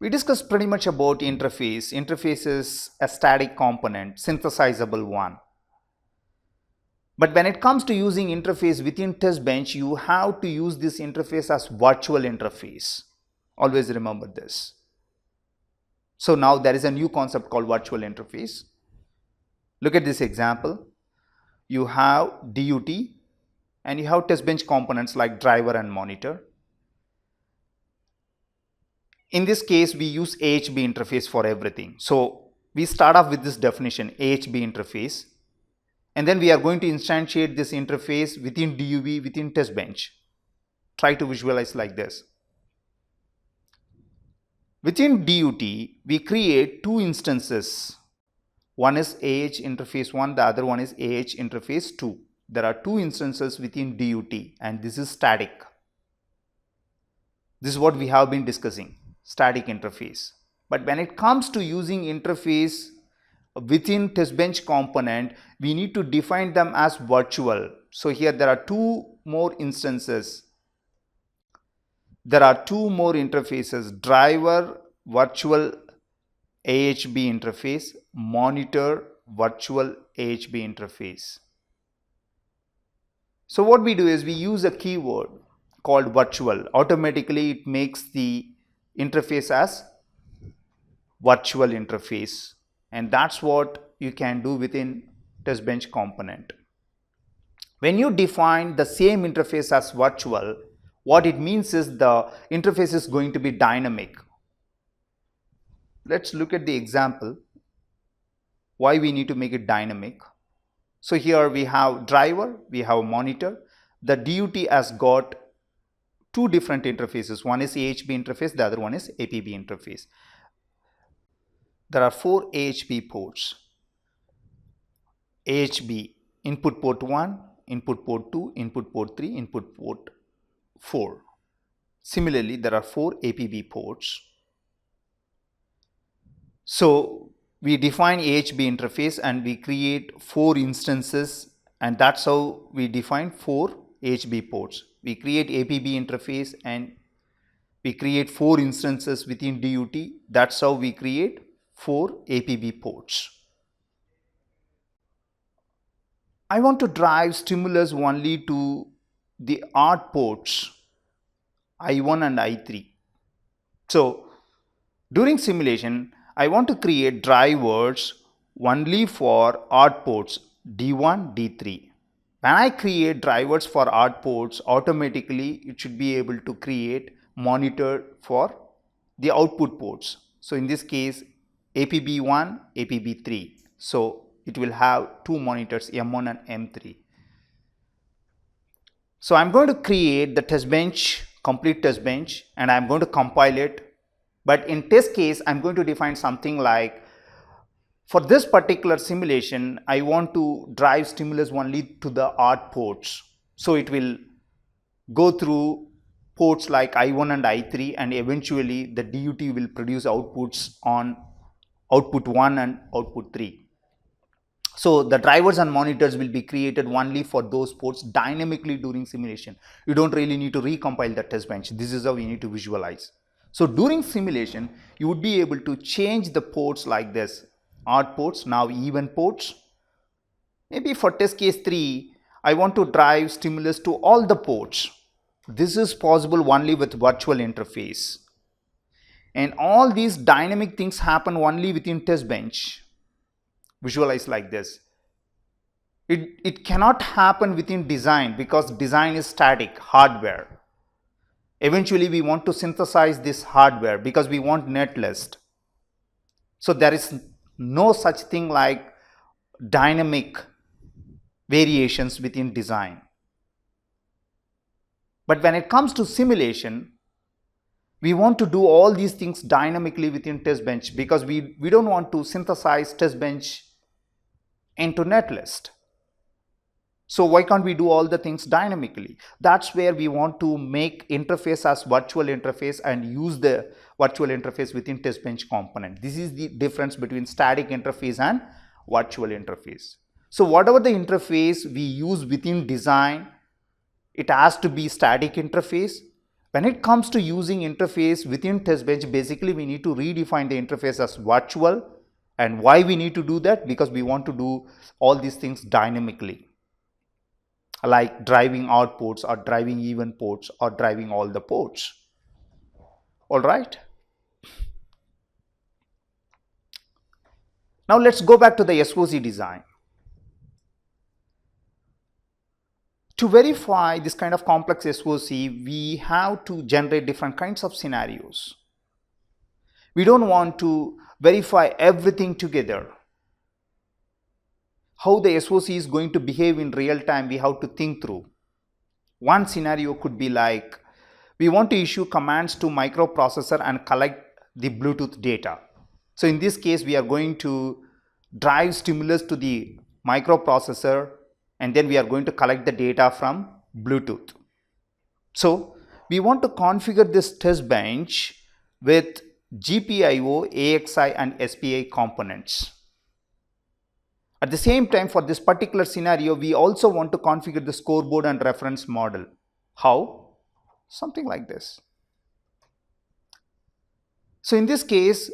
We discussed pretty much about interface. Interface is a static component, synthesizable one. But when it comes to using interface within Testbench, you have to use this interface as virtual interface. Always remember this. So now there is a new concept called virtual interface. Look at this example. You have DUT and you have Testbench components like driver and monitor. In this case, we use AHB interface for everything. So we start off with this definition, AHB interface. And then we are going to instantiate this interface within DUV, within Testbench. Try to visualize like this. Within DUT, we create two instances. One is AH interface 1, the other one is AH interface 2. There are two instances within DUT and this is static. This is what we have been discussing, static interface. But when it comes to using interface within Testbench component, we need to define them as virtual. So here there are two more instances. There are two more interfaces, driver virtual AHB interface, monitor virtual AHB interface. So what we do is we use a keyword called virtual. Automatically it makes the interface as virtual interface, and that's what you can do within Testbench component. When you define the same interface as virtual, what it means is the interface is going to be dynamic. Let's look at the example why we need to make it dynamic. So here we have driver, we have monitor. The DUT has got two different interfaces. One is AHB interface, the other one is APB interface. There are four AHB ports. AHB input port 1, input port 2, input port 3, input port 4. Similarly, there are four APB ports. So we define AHB interface and we create four instances, and that's how we define four AHB ports. We create APB interface and we create four instances within DUT. That's how we create four APB ports. I want to drive stimulus only to the odd ports I1 and I3. So during simulation, I want to create drivers only for odd ports D1, D3. When I create drivers for odd ports, automatically it should be able to create monitor for the output ports. So in this case, APB1, APB3. So it will have two monitors, M1 and M3. So I'm going to create the Testbench, complete Testbench, and I'm going to compile it. But in test case, I'm going to define something like, for this particular simulation, I want to drive stimulus only to the odd ports. So it will go through ports like I1 and I3, and eventually the DUT will produce outputs on output 1 and output 3. So the drivers and monitors will be created only for those ports dynamically during simulation. You don't really need to recompile the Testbench. This is how you need to visualize. So during simulation, you would be able to change the ports like this. Odd ports, now even ports. Maybe for test case 3, I want to drive stimulus to all the ports. This is possible only with virtual interface. And all these dynamic things happen only within Testbench. Visualize like this. It cannot happen within design because design is static, hardware. Eventually we want to synthesize this hardware because we want netlist. So there is no such thing like dynamic variations within design. But when it comes to simulation, we want to do all these things dynamically within Testbench because we don't want to synthesize Testbench into netlist. So why can't we do all the things dynamically? That's where we want to make interface as virtual interface and use the virtual interface within Testbench component. This is the difference between static interface and virtual interface. So whatever the interface we use within design, it has to be static interface. When it comes to using interface within Testbench, basically we need to redefine the interface as virtual. And why we need to do that? Because we want to do all these things dynamically, like driving out ports or driving even ports or driving all the ports. All right. Now let's go back to the SOC design. To verify this kind of complex SOC, we have to generate different kinds of scenarios. We don't want to verify everything together. How the SOC is going to behave in real time, we have to think through. One scenario could be like, we want to issue commands to microprocessor and collect the Bluetooth data. So in this case, we are going to drive stimulus to the microprocessor, and then we are going to collect the data from Bluetooth. So we want to configure this test bench with GPIO, AXI and SPI components. At the same time, for this particular scenario, we also want to configure the scoreboard and reference model. How? Something like this. So in this case,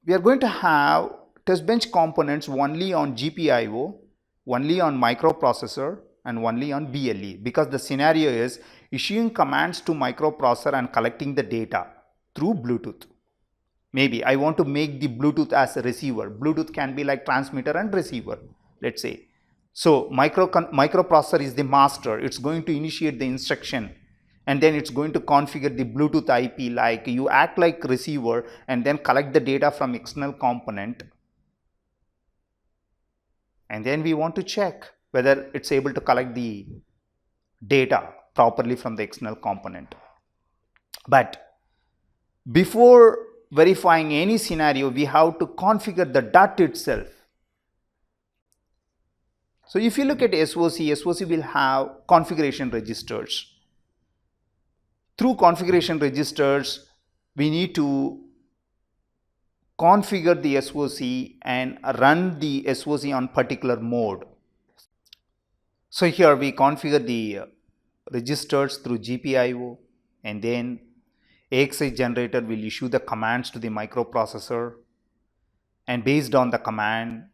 we are going to have test bench components only on GPIO, only on microprocessor and only on BLE, because the scenario is issuing commands to microprocessor and collecting the data through Bluetooth. Maybe I want to make the Bluetooth as a receiver. Bluetooth can be like transmitter and receiver, let's say. So microprocessor is the master. It's going to initiate the instruction, and then it's going to configure the Bluetooth IP, like you act like receiver and then collect the data from external component. And then we want to check whether it's able to collect the data properly from the external component. But before verifying any scenario, we have to configure the DUT itself. So if you look at SOC will have configuration registers. Through configuration registers, we need to configure the SOC and run the SOC on particular mode. So here we configure the registers through GPIO, and then AXI generator will issue the commands to the microprocessor, and based on the command,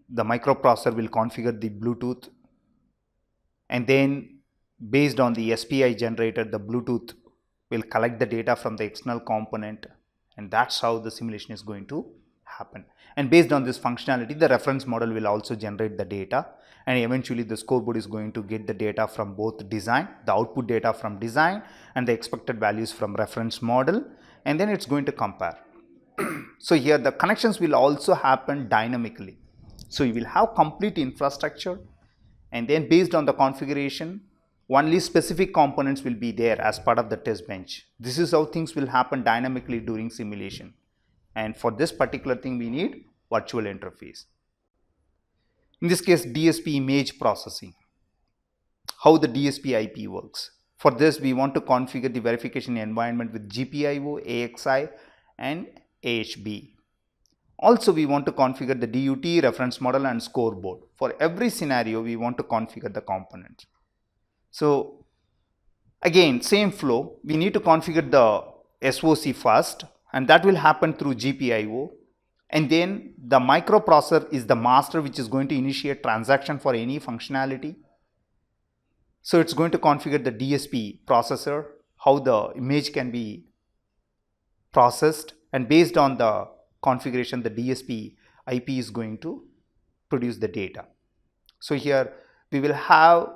the microprocessor will configure the Bluetooth, and then based on the SPI generator, the Bluetooth will collect the data from the external component, and that's how the simulation is going to happen. And based on this functionality, the reference model will also generate the data, and eventually the scoreboard is going to get the data from both design, the output data from design and the expected values from reference model, and then it's going to compare. So here the connections will also happen dynamically. So you will have complete infrastructure, and then based on the configuration, only specific components will be there as part of the test bench. This is how things will happen dynamically during simulation. And for this particular thing, we need virtual interface. In this case, DSP image processing. How the DSP IP works. For this, we want to configure the verification environment with GPIO, AXI and AHB. Also, we want to configure the DUT, reference model and scoreboard. For every scenario, we want to configure the components. So again, same flow. We need to configure the SOC first, and that will happen through GPIO. And then the microprocessor is the master, which is going to initiate transaction for any functionality. So it's going to configure the DSP processor, how the image can be processed, and based on the configuration, the DSP IP is going to produce the data. So here we will have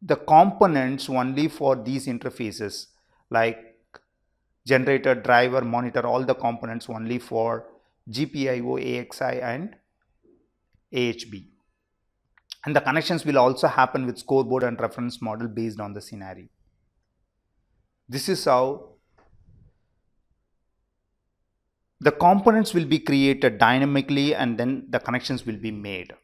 the components only for these interfaces, like generator, driver, monitor, all the components only for GPIO, AXI and AHB. And the connections will also happen with scoreboard and reference model based on the scenario. This is how the components will be created dynamically, and then the connections will be made.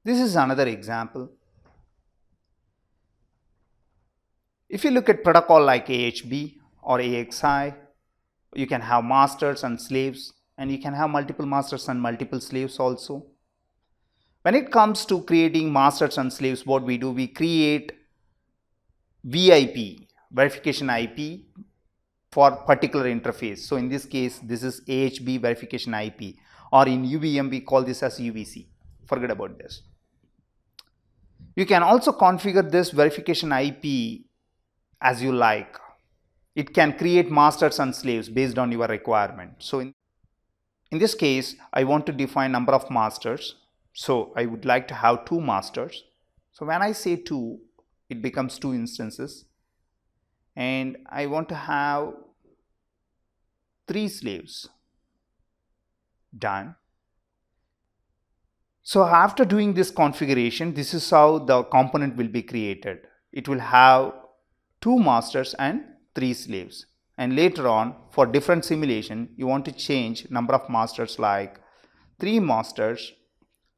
This is another example. If you look at protocol like AHB or AXI, you can have masters and slaves, and you can have multiple masters and multiple slaves also. When it comes to creating masters and slaves, what we do, we create VIP, verification IP for particular interface. So in this case, this is AHB verification IP, or in UVM we call this as UVC. Forget about this. You can also configure this verification IP as you like. It can create masters and slaves based on your requirement. So in this case, I want to define number of masters. So I would like to have 2 masters. So when I say 2, it becomes 2 instances. And I want to have 3 slaves. Done. So after doing this configuration, this is how the component will be created. It will have 2 masters and 3 slaves. And later on, for different simulation, you want to change number of masters like 3 masters,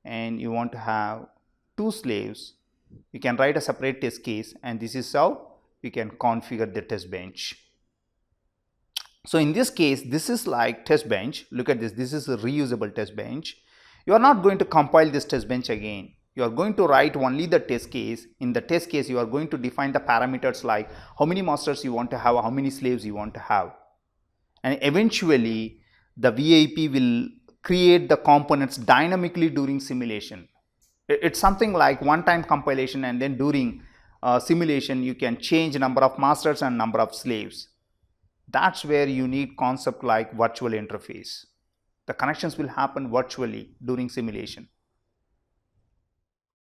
and you want to have 2 slaves. You can write a separate test case, and this is how you can configure the test bench. So in this case, this is like test bench. Look at this. This is a reusable test bench. You are not going to compile this test bench again. You are going to write only the test case. In the test case, you are going to define the parameters like how many masters you want to have, how many slaves you want to have. And eventually, the VIP will create the components dynamically during simulation. It's something like one-time compilation, and then during simulation, you can change number of masters and number of slaves. That's where you need concept like virtual interface. The connections will happen virtually during simulation.